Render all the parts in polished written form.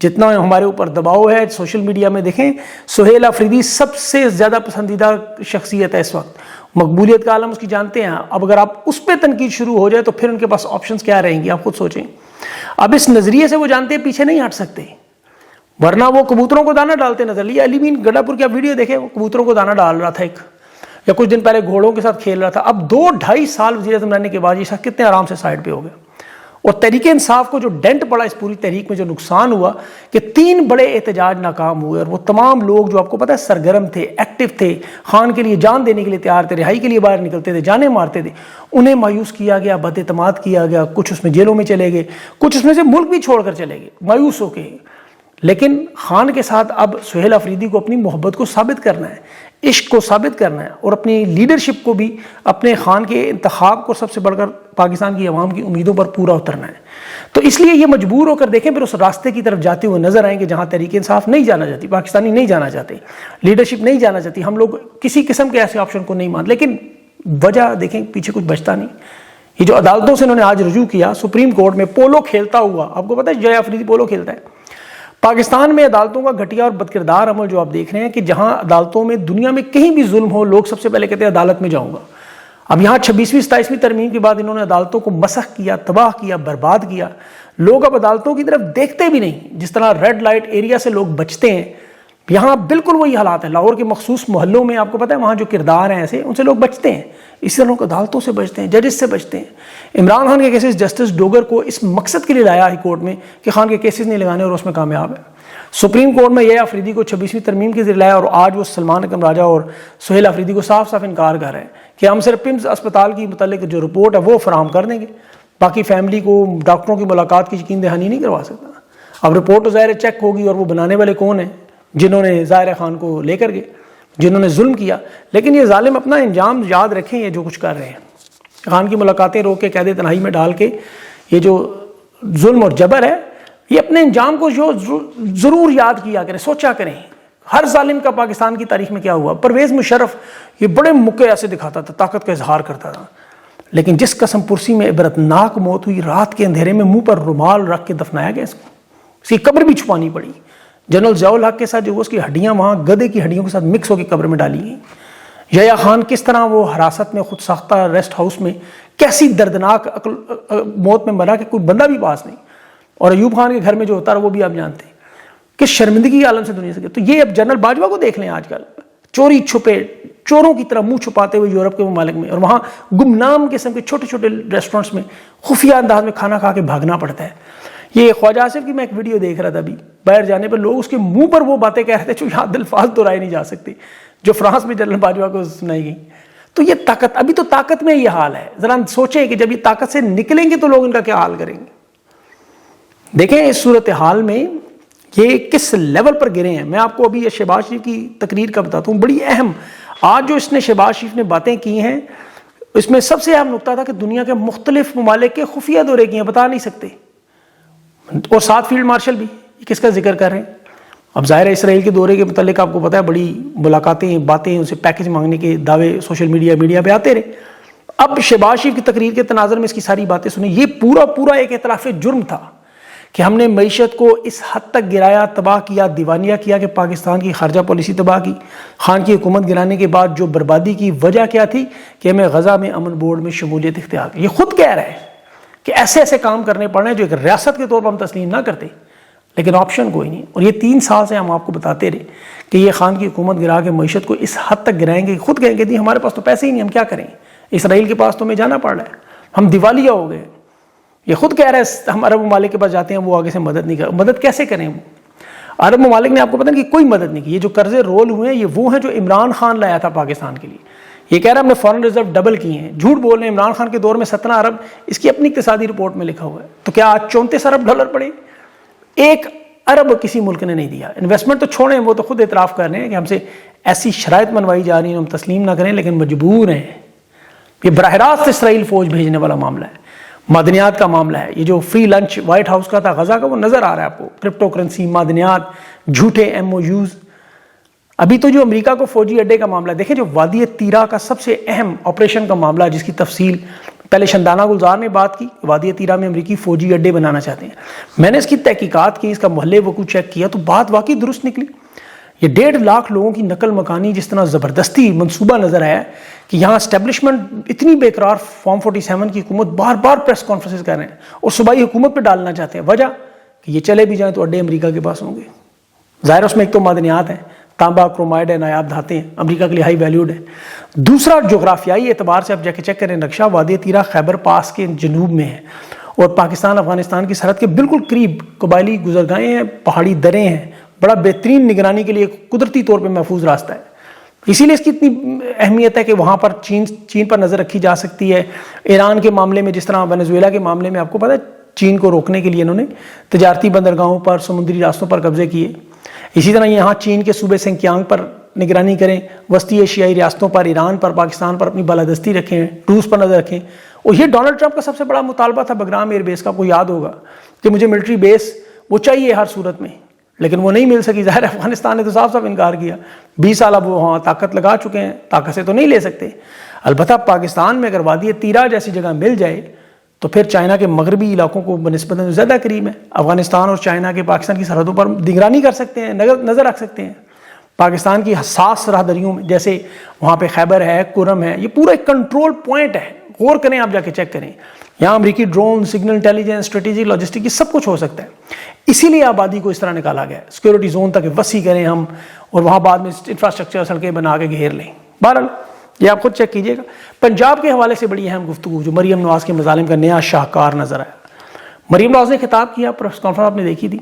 جتنا ہمارے اوپر دباؤ ہے سوشل میڈیا میں، دیکھیں سہیل آفریدی سب سے زیادہ پسندیدہ شخصیت ہے اس وقت، مقبولیت کا عالم اس کی جانتے ہیں. اب اگر آپ اس پہ تنقید شروع ہو جائے تو پھر ان کے پاس آپشنز کیا رہیں گی، آپ خود سوچیں. اب اس نظریے سے وہ جانتے ہیں پیچھے نہیں ہٹ سکتے، ورنہ وہ کبوتروں کو دانہ ڈالتے نظر لیے. علی مین گڈا پور کی ویڈیو دیکھیں، وہ کبوتروں کو دانہ ڈال رہا تھا ایک، یا کچھ دن پہلے گھوڑوں کے ساتھ کھیل رہا تھا. اب 2-2.5 سال وزیر اعظم رہنے کے بعد یہ شخص کتنے آرام سے سائڈ پہ ہو گیا. اور تحریک انصاف کو جو ڈینٹ پڑا اس پوری تحریک میں، جو نقصان ہوا کہ 3 بڑے احتجاج ناکام ہوئے، اور وہ تمام لوگ جو آپ کو پتہ ہے سرگرم تھے، ایکٹیو تھے، خان کے لیے جان دینے کے لیے تیار تھے، رہائی کے لیے باہر نکلتے تھے، جانیں مارتے تھے، انہیں مایوس کیا گیا، بد اعتماد کیا گیا. کچھ اس میں جیلوں میں چلے گئے، کچھ اس میں سے ملک بھی چھوڑ کر چلے گئے مایوس ہو کے. لیکن خان کے ساتھ اب سہیل آفریدی کو اپنی محبت کو ثابت کرنا ہے، عشق کو ثابت کرنا ہے، اور اپنی لیڈرشپ کو بھی، اپنے خان کے انتخاب کو سب سے بڑھ کر پاکستان کی عوام کی امیدوں پر پورا اترنا ہے. تو اس لیے یہ مجبور ہو کر دیکھیں پھر اس راستے کی طرف جاتے ہوئے نظر آئیں گے جہاں تحریک انصاف نہیں جانا چاہتی، پاکستانی نہیں جانا چاہتے، لیڈرشپ نہیں جانا چاہتی. ہم لوگ کسی قسم کے ایسے آپشن کو نہیں مانتے، لیکن وجہ دیکھیں پیچھے کچھ بچتا نہیں. یہ جو عدالتوں سے انہوں نے آج رجوع کیا سپریم کورٹ میں، پولو کھیلتا ہوا، آپ کو پتہ ہے جے آفریدی پولو کھیلتا ہے. پاکستان میں عدالتوں کا گھٹیا اور بدکردار عمل جو آپ دیکھ رہے ہیں کہ جہاں عدالتوں میں دنیا میں کہیں بھی ظلم ہو، لوگ سب سے پہلے کہتے ہیں عدالت میں جاؤں گا. اب یہاں 26ویں 27ویں ترمیم کے بعد انہوں نے عدالتوں کو مسخ کیا، تباہ کیا، برباد کیا. لوگ اب عدالتوں کی طرف دیکھتے بھی نہیں. جس طرح ریڈ لائٹ ایریا سے لوگ بچتے ہیں، یہاں بالکل وہی حالات ہیں. لاہور کے مخصوص محلوں میں آپ کو پتہ ہے وہاں جو کردار ہیں ایسے، ان سے لوگ بچتے ہیں. اسی طرح لوگ عدالتوں سے بچتے ہیں، ججز سے بچتے ہیں. عمران خان کے کیسز جسٹس ڈوگر کو اس مقصد کے لیے لایا ہائی کورٹ میں کہ خان کے کیسز نہیں لگانے، اور اس میں کامیاب ہے. سپریم کورٹ میں یہ آفریدی کو 26ویں ترمیم کے ذریعے لایا، اور آج وہ سلمان اکرم راجہ اور سہیل آفریدی کو صاف صاف انکار کر رہے ہیں کہ ہم صرف پمز اسپتال کی متعلق جو رپورٹ ہے وہ فراہم کر دیں گے، باقی فیملی کو ڈاکٹروں کی ملاقات کی یقین دہانی نہیں کروا سکتا. اب رپورٹ تو ظاہر چیک ہوگی، اور وہ بنانے والے کون ہیں؟ جنہوں نے ظاہر خان کو لے کر گئے، جنہوں نے ظلم کیا. لیکن یہ ظالم اپنا انجام یاد رکھیں، یہ جو کچھ کر رہے ہیں، خان کی ملاقاتیں روک کے قید تنہائی میں ڈال کے، یہ جو ظلم اور جبر ہے، یہ اپنے انجام کو جو ضرور یاد کیا کریں، سوچا کریں. ہر ظالم کا پاکستان کی تاریخ میں کیا ہوا. پرویز مشرف یہ بڑے موقع ایسے دکھاتا تھا، طاقت کا اظہار کرتا تھا، لیکن جس قسم پرسی میں عبرتناک موت ہوئی، رات کے اندھیرے میں منہ پر رومال رکھ کے دفنایا گیا، اس کی قبر بھی چھپانی پڑی. جنرل ضیاء الحق کے ساتھ جو اس کی ہڈیاں وہاں گدھے کی ہڈیوں کے ساتھ مکس ہو کے قبر میں ڈالی گئیں. یحییٰ خان کس طرح وہ حراست میں خود ساختہ ریسٹ ہاؤس میں کیسی دردناک موت میں مرا کہ کوئی بندہ بھی پاس نہیں. اور ایوب خان کے گھر میں جو ہوتا رہا وہ بھی آپ جانتے ہیں کہ شرمندگی کے عالم سے دنیا سے گئے. تو یہ اب جنرل باجوہ کو دیکھ لیں، آج کل چوری چھپے چوروں کی طرح منہ چھپاتے ہوئے یورپ کے ممالک میں، اور وہاں گمنام قسم کے چھوٹے چھوٹے ریسٹورنٹس میں خفیہ انداز میں کھانا کھا کے بھاگنا پڑتا ہے. یہ خواجہ آصف کی میں ایک ویڈیو دیکھ رہا تھا ابھی، باہر جانے پر لوگ اس کے منہ پر وہ باتیں کہہ رہے تھے جو یہاں الفاظ دہرائے نہیں جا سکتے، جو فرانس میں جنرل باجوہ کو سنائی گئی. تو یہ طاقت، ابھی تو طاقت میں یہ حال ہے. ذرا سوچیں کہ جب یہ طاقت سے نکلیں گے تو لوگ ان کا کیا حال کریں گے. دیکھیں اس صورتحال میں یہ کس لیول پر گرے ہیں. میں آپ کو ابھی یہ شہباز شریف کی تقریر کا بتاتا ہوں، بڑی اہم. آج جو اس نے شہباز شریف نے باتیں کی ہیں، اس میں سب سے اہم نقطہ تھا کہ دنیا کے مختلف ممالک کے خفیہ دورے کیے ہیں، بتا نہیں سکتے، اور 7 فیلڈ مارشل بھی. یہ کس کا ذکر کر رہے ہیں؟ اب ظاہر ہے اسرائیل کے دورے کے متعلق آپ کو پتہ ہے بڑی ملاقاتیں، باتیں، ان سے پیکج مانگنے کے دعوے سوشل میڈیا پہ آتے رہے. اب شہباز شریف کی تقریر کے تناظر میں اس کی ساری باتیں سنیں. یہ پورا ایک اعتراف جرم تھا کہ ہم نے معیشت کو اس حد تک گرایا، تباہ کیا، دیوانیہ کیا کہ پاکستان کی خارجہ پالیسی تباہ کی. خان کی حکومت گرانے کے بعد جو بربادی کی وجہ کیا تھی کہ ہمیں غزہ میں امن بورڈ میں شمولیت اختیار کی. یہ خود کہہ رہے ہیں کہ ایسے ایسے کام کرنے پڑ رہے ہیں جو ایک ریاست کے طور پر ہم تسلیم نہ کرتے، لیکن آپشن کوئی نہیں. اور یہ 3 سال سے ہم آپ کو بتاتے رہے کہ یہ خان کی حکومت گرا کے معیشت کو اس حد تک گرائیں گے. خود کہیں گے ہمارے پاس تو پیسے ہی نہیں، ہم کیا کریں، اسرائیل کے پاس تو ہمیں جانا پڑ رہا ہے، ہم دیوالیہ ہو گئے. یہ خود کہہ رہے ہیں ہم عرب ممالک کے پاس جاتے ہیں، وہ آگے سے مدد نہیں کر. مدد کیسے کریں؟ وہ عرب ممالک نے آپ کو پتہ نہیں کہ کوئی مدد نہیں کی. یہ جو قرضے رول ہوئے ہیں یہ وہ ہیں جو عمران خان لایا تھا پاکستان کے لیے. یہ کہہ رہا ہے ہم نے فارن ریزرو ڈبل کیے ہیں. جھوٹ بول رہے ہیں. عمران خان کے دور میں 17 ارب اس کی اپنی اقتصادی رپورٹ میں لکھا ہوا ہے. تو کیا آج 34 ارب ڈالر پڑے؟ 1 ارب کسی ملک نے نہیں دیا. انویسٹمنٹ تو چھوڑیں، وہ تو خود اعتراف کر رہے ہیں کہ ہم سے ایسی شرائط منوائی جا رہی ہیں ہم تسلیم نہ کریں لیکن مجبور ہیں. یہ براہ راست اسرائیل فوج بھیجنے والا معاملہ ہے، معدنیات کا معاملہ ہے. یہ جو فری لنچ وائٹ ہاؤس کا تھا غزہ کا، وہ نظر آ رہا ہے آپ کو. کرپٹو کرنسی، معدنیات، جھوٹے MOUs. ابھی تو جو امریکہ کو فوجی اڈے کا معاملہ ہے، دیکھیں جو وادی تیرا کا سب سے اہم آپریشن کا معاملہ جس کی تفصیل پہلے شندانہ گلزار نے بات کی، وادی تیرہ میں امریکی فوجی اڈے بنانا چاہتے ہیں. میں نے اس کی تحقیقات کی، اس کا محلِ وقوع چیک کیا تو بات واقعی درست نکلی. یہ 1.5 لاکھ لوگوں کی نقل مکانی جس طرح زبردستی منصوبہ نظر آیا کہ یہاں اسٹیبلشمنٹ اتنی بے قرار، فارم 47 کی حکومت بار بار پریس کانفرنسز کر رہے ہیں اور صوبائی حکومت پہ ڈالنا چاہتے ہیں. وجہ کہ یہ چلے بھی جائیں تو اڈے امریکہ کے پاس ہوں گے. ظاہر اس میں ایک تو معدنیات ہیں، تانبا، کرومائڈ ہے، نایاب دھاتیں ہیں، امریکہ کے لیے ہائی ویلیوڈ ہے. دوسرا جغرافیائی اعتبار سے اب جا کے چیک کریں نقشہ، وادی تیرہ خیبر پاس کے جنوب میں ہے اور پاکستان افغانستان کی سرحد کے بالکل قریب قبائلی گزرگاہیں ہیں، پہاڑی دریں ہیں. بڑا بہترین نگرانی کے لیے قدرتی طور پہ محفوظ راستہ ہے. اسی لیے اس کی اتنی اہمیت ہے کہ وہاں پر چین پر نظر رکھی جا سکتی ہے. ایران کے معاملے میں جس طرح وینزویلا کے معاملے میں آپ کو پتہ ہے چین کو روکنے کے لیے انہوں نے تجارتی بندرگاہوں پر، سمندری راستوں پر قبضے کیے. اسی طرح یہاں چین کے صوبے سنکیانگ پر نگرانی کریں، وسطی ایشیائی ریاستوں پر، ایران پر، پاکستان پر اپنی بالادستی رکھیں، روس پر نظر رکھیں. اور یہ ڈونلڈ ٹرمپ کا سب سے بڑا مطالبہ تھا بگرام ایئر بیس کا، آپ کو یاد ہوگا کہ مجھے ملٹری بیس وہ چاہیے ہر صورت میں، لیکن وہ نہیں مل سکی. ظاہر افغانستان نے تو صاف صاف انکار کیا. 20 سال اب وہ وہاں طاقت لگا چکے ہیں، طاقت سے تو نہیں لے سکتے. البتہ پاکستان میں اگر وادی تیرہ جیسی جگہ مل جائے تو پھر چائنا کے مغربی علاقوں کو بنسبت زیادہ قریب ہے. افغانستان اور چائنا کے پاکستان کی سرحدوں پر نگرانی کر سکتے ہیں، نظر رکھ سکتے ہیں. پاکستان کی حساس سرحدریوں میں جیسے وہاں پہ خیبر ہے، کرم ہے، یہ پورا ایک کنٹرول پوائنٹ ہے. غور کریں، آپ جا کے چیک کریں. یہاں امریکی drone, signal intelligence, strategic logistic, یہ سب کچھ ہو سکتا ہے. اسی لیے آبادی کو اس طرح نکالا گیا ہے، سیکورٹی زون تک وسیع کریں ہم، اور وہاں بعد میں انفراسٹرکچر سڑکیں بنا کے گھیر لیں. بہرحال یہ آپ خود چیک کیجئے گا. پنجاب کے حوالے سے بڑی اہم گفتگو جو مریم نواز کے مظالم کا نیا شاہکار نظر آیا. مریم نواز نے خطاب کیا، پریس کانفرنس آپ نے دیکھی تھی،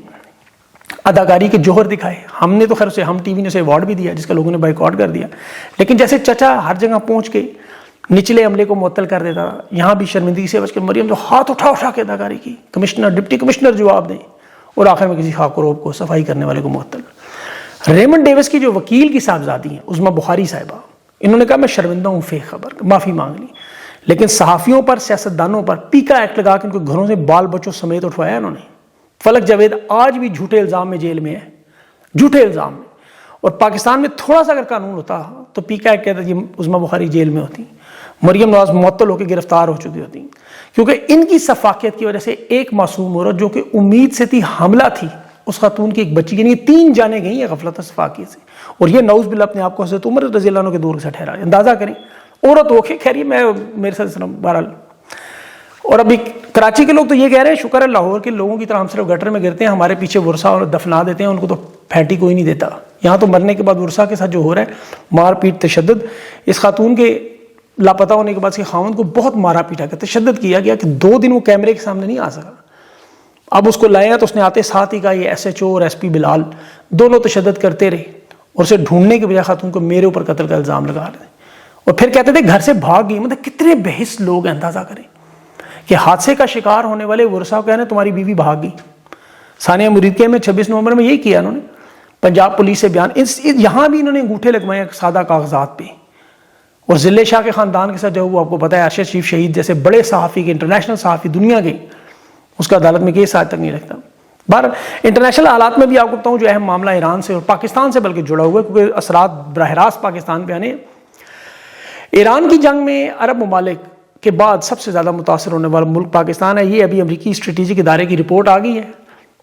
اداکاری کے جوہر دکھائے. ہم نے تو خیر اسے، ہم ٹی وی نے اسے ایوارڈ بھی دیا جس کا لوگوں نے بائیکاٹ کر دیا، لیکن جیسے چچا ہر جگہ پہنچ کے نچلے عملے کو معطل کر دیتا تھا، یہاں بھی شرمندگی سے بچ کے مریم تو ہاتھ اٹھا کے اداکاری کی. کمشنر، ڈپٹی کمشنر جواب دیں، اور آخر میں کسی خاک و روب کو، صفائی کرنے والے کو معطل. ریمنڈ ڈیوس کی جو وکیل کی صاحبزادی ہیں عظمیٰ بخاری صاحبہ، انہوں نے کہا میں شرمندہ ہوں فیک خبر، معافی مانگ لی. لیکن صحافیوں پر، سیاستدانوں پر پیکا ایکٹ لگا کے ان کو گھروں سے بال بچوں سمیت اٹھوایا انہوں نے. فلک جاوید آج بھی جھوٹے الزام میں جیل میں ہے، جھوٹے الزام میں. اور پاکستان میں تھوڑا سا اگر قانون ہوتا تو پیکا ایکٹ کہتا کہ عظمیٰ بخاری جیل میں ہوتی، مریم نواز معطل ہو کے گرفتار ہو چکی ہوتی. کیونکہ ان کی سفاکیت کی وجہ سے ایک معصوم عورت جو کہ امید سے تھی، حاملہ تھی، اس خاتون کی ایک بچی، یعنی 3 جانیں گئی ہیں غفلت اور سفاکیت سے. اور یہ نعوذ باللہ اپنے آپ کو حضرت عمر رضی اللہ عنہ کے دور سے ٹھہرا. اندازہ کریں عورت ہو کے، خیر یہ میں میرے ساتھ بہرحال. اور ابھی کراچی کے لوگ تو یہ کہہ رہے ہیں شکر ہے لاہور کے لوگوں کی طرح ہم صرف گٹر میں گرتے ہیں، ہمارے پیچھے ورثہ اور دفنا دیتے ہیں، ان کو تو پھینٹی کوئی نہیں دیتا. یہاں تو مرنے کے بعد ورثہ کے ساتھ جو ہو رہا ہے مار پیٹ، تشدد. اس خاتون کے لاپتہ ہونے کے بعد اس کے خاوند کو بہت مارا پیٹا گیا، تشدد کیا گیا کہ 2 دن وہ کیمرے کے سامنے نہیں آ سکا. اب اس کو لائے تو اس نے آتے ساتھ ہی کہا یہ SHO اور SP بلال دونوں تشدد کرتے رہے، اور اسے ڈھونڈنے کے بجائے خاتون کو میرے اوپر قتل کا الزام لگا رہے. اور پھر کہتے تھے گھر سے بھاگ گئی. مطلب کتنے بحث لوگ ہیں، اندازہ کریں کہ حادثے کا شکار ہونے والے ورثہ کو کہنے تمہاری بیوی بھاگ گئی. ثانیہ مریدکے میں 26 نومبر میں یہی کیا انہوں نے. پنجاب پولیس سے بیان، یہاں بھی انہوں نے انگوٹھے لگوائے سادہ کاغذات پہ. اور ذلے شاہ کے خاندان کے ساتھ جو وہ آپ کو پتہ ہے ارشد شریف شہید جیسے بڑے صحافی کے، انٹرنیشنل صحافی دنیا کے، اس کا عدالت میں کیس آج تک نہیں رکھتا. بہر انٹرنیشنل حالات میں بھی آپ کو بتاؤں جو اہم معاملہ ایران سے اور پاکستان سے بلکہ جڑا ہوا ہے، کیونکہ اثرات براہ راست پاکستان پہ آنے. ایران کی جنگ میں عرب ممالک کے بعد سب سے زیادہ متاثر ہونے والا ملک پاکستان ہے. یہ ابھی امریکی اسٹریٹجک ادارے کی رپورٹ آ گئی ہے،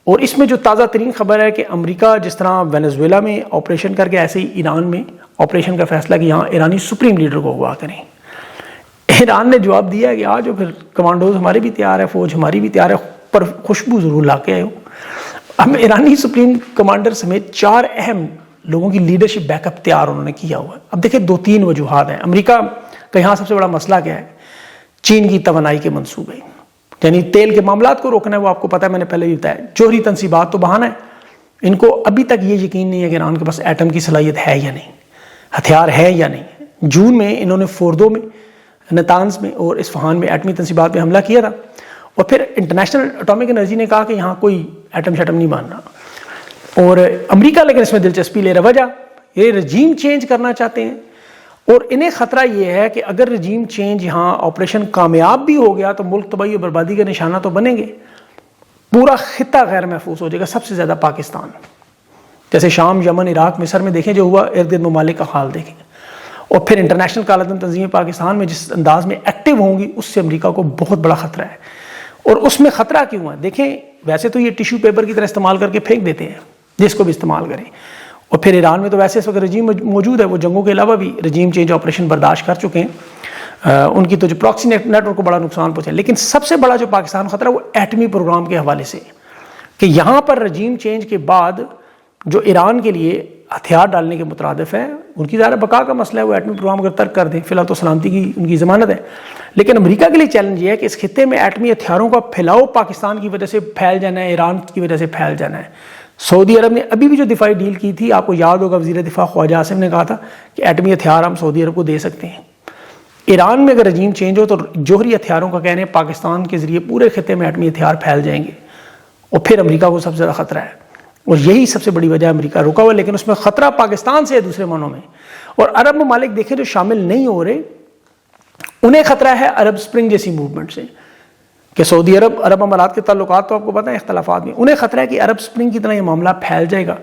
اور اس میں جو تازہ ترین خبر ہے کہ امریکہ جس طرح وینزویلا میں آپریشن کر کے ایسے ہی ایران میں آپریشن کا فیصلہ کہ یہاں ایرانی سپریم لیڈر کو اغوا کریں. ایران نے جواب دیا کہ آج پھر کمانڈوز ہمارے بھی تیار ہے، فوج ہماری بھی تیار ہے، پر خوشبو ضرور لا کے آئے ہو. ہم ایرانی سپریم کمانڈر سمیت 4 اہم لوگوں کی لیڈرشپ بیک اپ تیار انہوں نے کیا ہوا ہے. اب دیکھیں 2-3 وجوہات ہیں. امریکہ کا یہاں سب سے بڑا مسئلہ کیا ہے؟ چین کی توانائی کے منصوبے، یعنی تیل کے معاملات کو روکنا ہے. وہ آپ کو پتہ ہے، میں نے پہلے بھی بتایا، جوہری تنصیبات تو بہانا ہے. ان کو ابھی تک یہ یقین نہیں ہے کہ ایران کے پاس ایٹم کی صلاحیت ہے یا نہیں، ہتھیار ہے یا نہیں. جون میں انہوں نے فوردو میں، نتانز میں اور اصفہان میں ایٹمی تنصیبات پہ حملہ کیا تھا. اور پھر انٹرنیشنل اٹامک انرجی نے کہا کہ یہاں کوئی ایٹم شیٹم نہیں ماننا. اور امریکہ لیکن اس میں دلچسپی لے رہا. وجہ یہ رجیم چینج کرنا چاہتے ہیں، اور انہیں خطرہ یہ ہے کہ اگر رجیم چینج یہاں آپریشن کامیاب بھی ہو گیا تو ملک تباہی اور بربادی کا نشانہ تو بنیں گے. پورا خطہ غیر محفوظ ہو جائے گا، سب سے زیادہ پاکستان. جیسے شام، یمن، عراق، مصر میں دیکھیں جو ہوا، ارد گرد ممالک کا حال دیکھیں. اور پھر انٹرنیشنل کالعدم تنظیمیں پاکستان میں جس انداز میں ایکٹیو ہوں گی اس سے امریکہ کو بہت بڑا خطرہ ہے. اور اس میں خطرہ کیوں ہے؟ دیکھیں ویسے تو یہ ٹیشو پیپر کی طرح استعمال کر کے پھینک دیتے ہیں جس کو بھی استعمال کریں. اور پھر ایران میں تو ویسے اس وقت رجیم موجود ہے, وہ جنگوں کے علاوہ بھی رجیم چینج آپریشن برداشت کر چکے ہیں. ان کی تو جو پراکسی نیٹ ورک کو بڑا نقصان پہنچا. لیکن سب سے بڑا جو پاکستان خطرہ وہ ایٹمی پروگرام کے حوالے سے کہ یہاں پر رجیم چینج کے بعد جو ایران کے لیے ہتھیار ڈالنے کے مترادف ہے, ان کی ظاہر بقا کا مسئلہ ہے, وہ ایٹمی پروگرام اگر ترک کر دیں فی الحال تو سلامتی کی ان کی ضمانت ہے. لیکن امریکہ کے لیے چیلنج یہ ہے کہ اس خطے میں ایٹمی ہتھیاروں کا پھیلاؤ پاکستان کی وجہ سے پھیل جانا ہے, ایران کی وجہ سے پھیل جانا ہے. سعودی عرب نے ابھی بھی جو دفاعی ڈیل کی تھی, آپ کو یاد ہوگا وزیر دفاع خواجہ آصف نے کہا تھا کہ ایٹمی ہتھیار ہم سعودی عرب کو دے سکتے ہیں. ایران میں اگر رجیم چینج ہو تو جوہری ہتھیاروں کا کہنے پاکستان کے ذریعے پورے خطے میں ایٹمی ہتھیار پھیل جائیں گے, اور پھر امریکہ کو سب سے زیادہ خطرہ ہے. اور یہی سب سے بڑی وجہ ہے امریکہ رکا ہوا, لیکن اس میں خطرہ پاکستان سے ہے دوسرے معنوں میں. اور عرب ممالک دیکھیں جو شامل نہیں ہو رہے, انہیں خطرہ ہے عرب سپرنگ جیسی موومنٹ سے, کہ سعودی عرب عرب امارات کے تعلقات تو آپ کو پتہ ہے اختلافات میں, انہیں خطرہ ہے کہ عرب سپرنگ کی طرح یہ معاملہ پھیل جائے گا,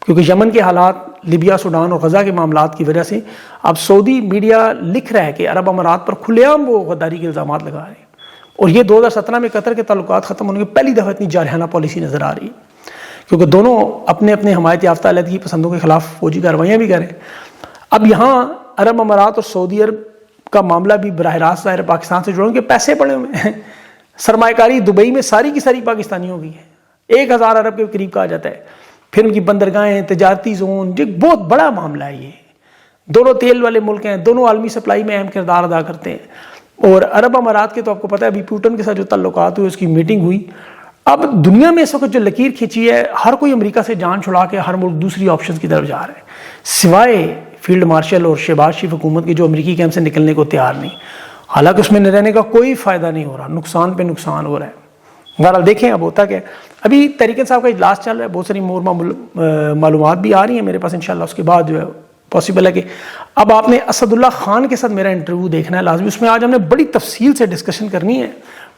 کیونکہ یمن کے حالات, لیبیا, سوڈان اور غزہ کے معاملات کی وجہ سے اب سعودی میڈیا لکھ رہا ہے کہ عرب امارات پر کھلے عام وہ غداری کے الزامات لگا رہے ہیں. اور یہ 2017 میں قطر کے تعلقات ختم ہونے کی پہلی دفعہ اتنی جارحانہ پالیسی نظر آ رہی ہے, کیونکہ دونوں اپنے اپنے حمایت یافتہ علیحدگی پسندوں کے خلاف فوجی کارروائیاں بھی کریں. اب یہاں عرب امارات اور سعودی عرب کا معاملہ بھی براہ راست ظاہر پاکستان سے جڑوں کے پیسے پڑے ہوئے ہیں. سرمایہ کاری دبئی میں ساری کی ساری پاکستانیوں کی ہے, 1000 ارب کے قریب کہا جاتا ہے. پھر ان کی بندرگاہیں, تجارتی زون, جو بہت بڑا معاملہ ہے. یہ دونوں تیل والے ملک ہیں, دونوں عالمی سپلائی میں اہم کردار ادا کرتے ہیں. اور عرب امارات کے تو آپ کو پتہ ہے ابھی پوٹن کے ساتھ جو تعلقات ہوئے, اس کی میٹنگ ہوئی. اب دنیا میں اس وقت جو لکیر کھینچی ہے, ہر کوئی امریکہ سے جان چھڑا کے ہر ملک دوسری آپشنز کی طرف جا رہا ہے, سوائے فیلڈ مارشل اور شہباز شریف حکومت کی جو امریکی کیمپ سے نکلنے کو تیار نہیں. حالانکہ اس میں رہنے کا کوئی فائدہ نہیں ہو رہا, نقصان پہ نقصان ہو رہا ہے. بہرحال دیکھیں اب ہوتا کیا. ابھی طریق صاحب کا اجلاس چل رہا ہے, بہت ساری مور معلومات بھی آ رہی ہیں میرے پاس. انشاءاللہ اس کے بعد جو ہے پاسبل ہے کہ اب آپ نے اسد اللہ خان کے ساتھ میرا انٹرویو دیکھنا ہے لازمی. اس میں آج ہم نے بڑی تفصیل سے ڈسکشن کرنی ہے.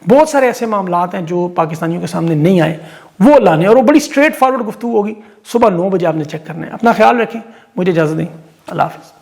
بہت سارے ایسے معاملات ہیں جو پاکستانیوں کے سامنے نہیں آئے, وہ لانے, اور وہ بڑی اسٹریٹ فارورڈ گفتگو ہوگی. صبح 9 بجے آپ نے چیک کرنا ہے. اپنا خیال رکھیں, مجھے اجازت دیں, اللہ حافظ.